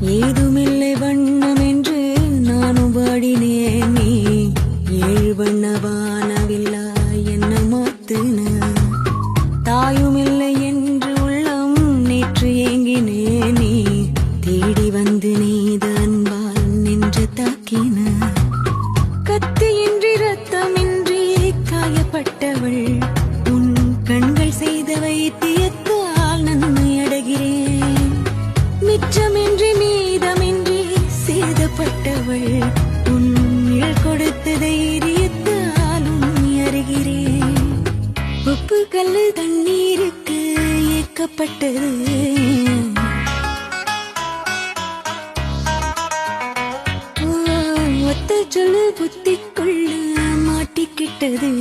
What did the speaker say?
ஏதுமில்லை வண்ணம் என்று நானும் வாடினேன். நீ ஏழு வண்ண வானவில்லா என்ன மாத்துன. தாயுமில்லை என்று உள்ளம் நேற்று ஏங்கினேன். நீ தேடி வந்து நீத அன்பால் நின்று தாக்கின. கத்தியின்றி ரத்தமின்றி காயப்பட்டவள் உன் கண்கள் செய்த வைத்தியத்தால் நன்மை அடைகிறேன். மிச்சமின்றி மீதமின்றி சேதப்பட்டவள் உன் நிழல் கொடுத்த தைரியத்தால் உண்மை அறிகிறேன். உப்பு கல்லு தண்ணீருக்கு ஏக்கப்பட்டது. ஒத்த சொல்லு புத்திக்குள்ள மாட்டிக்கிட்டது.